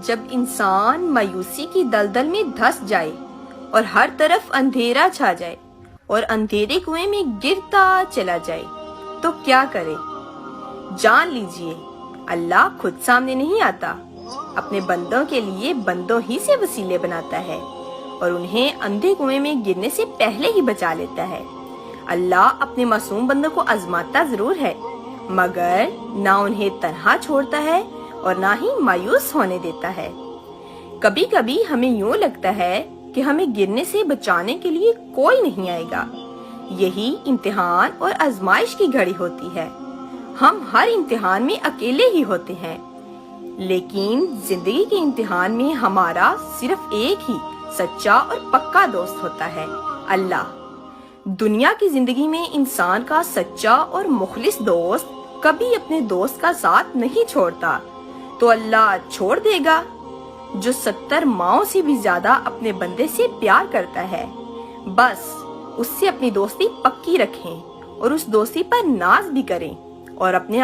جب انسان مایوسی کی دلدل میں دھس جائے اور ہر طرف اندھیرا چھا جائے اور اندھیرے کنویں میں گرتا چلا جائے تو کیا کرے؟ جان لیجئے اللہ خود سامنے نہیں آتا، اپنے بندوں کے لیے بندوں ہی سے وسیلے بناتا ہے اور انہیں اندھے کنویں میں گرنے سے پہلے ہی بچا لیتا ہے۔ اللہ اپنے معصوم بندوں کو آزماتا ضرور ہے، مگر نہ انہیں تنہا چھوڑتا ہے اور نہ ہی مایوس ہونے دیتا ہے۔ کبھی کبھی ہمیں یوں لگتا ہے کہ ہمیں گرنے سے بچانے کے لیے کوئی نہیں آئے گا۔ یہی امتحان اور آزمائش کی گھڑی ہوتی ہے۔ ہم ہر امتحان میں اکیلے ہی ہوتے ہیں، لیکن زندگی کے امتحان میں ہمارا صرف ایک ہی سچا اور پکا دوست ہوتا ہے، اللہ۔ دنیا کی زندگی میں انسان کا سچا اور مخلص دوست کبھی اپنے دوست کا ساتھ نہیں چھوڑتا، تو اللہ چھوڑ دے گا؟ جو 70 ماؤں سے بھی زیادہ اپنے بندے سے پیار کرتا ہے، بس اس سے اپنی دوستی پکی رکھیں اور اس دوستی پر ناز بھی کریں اور اپنے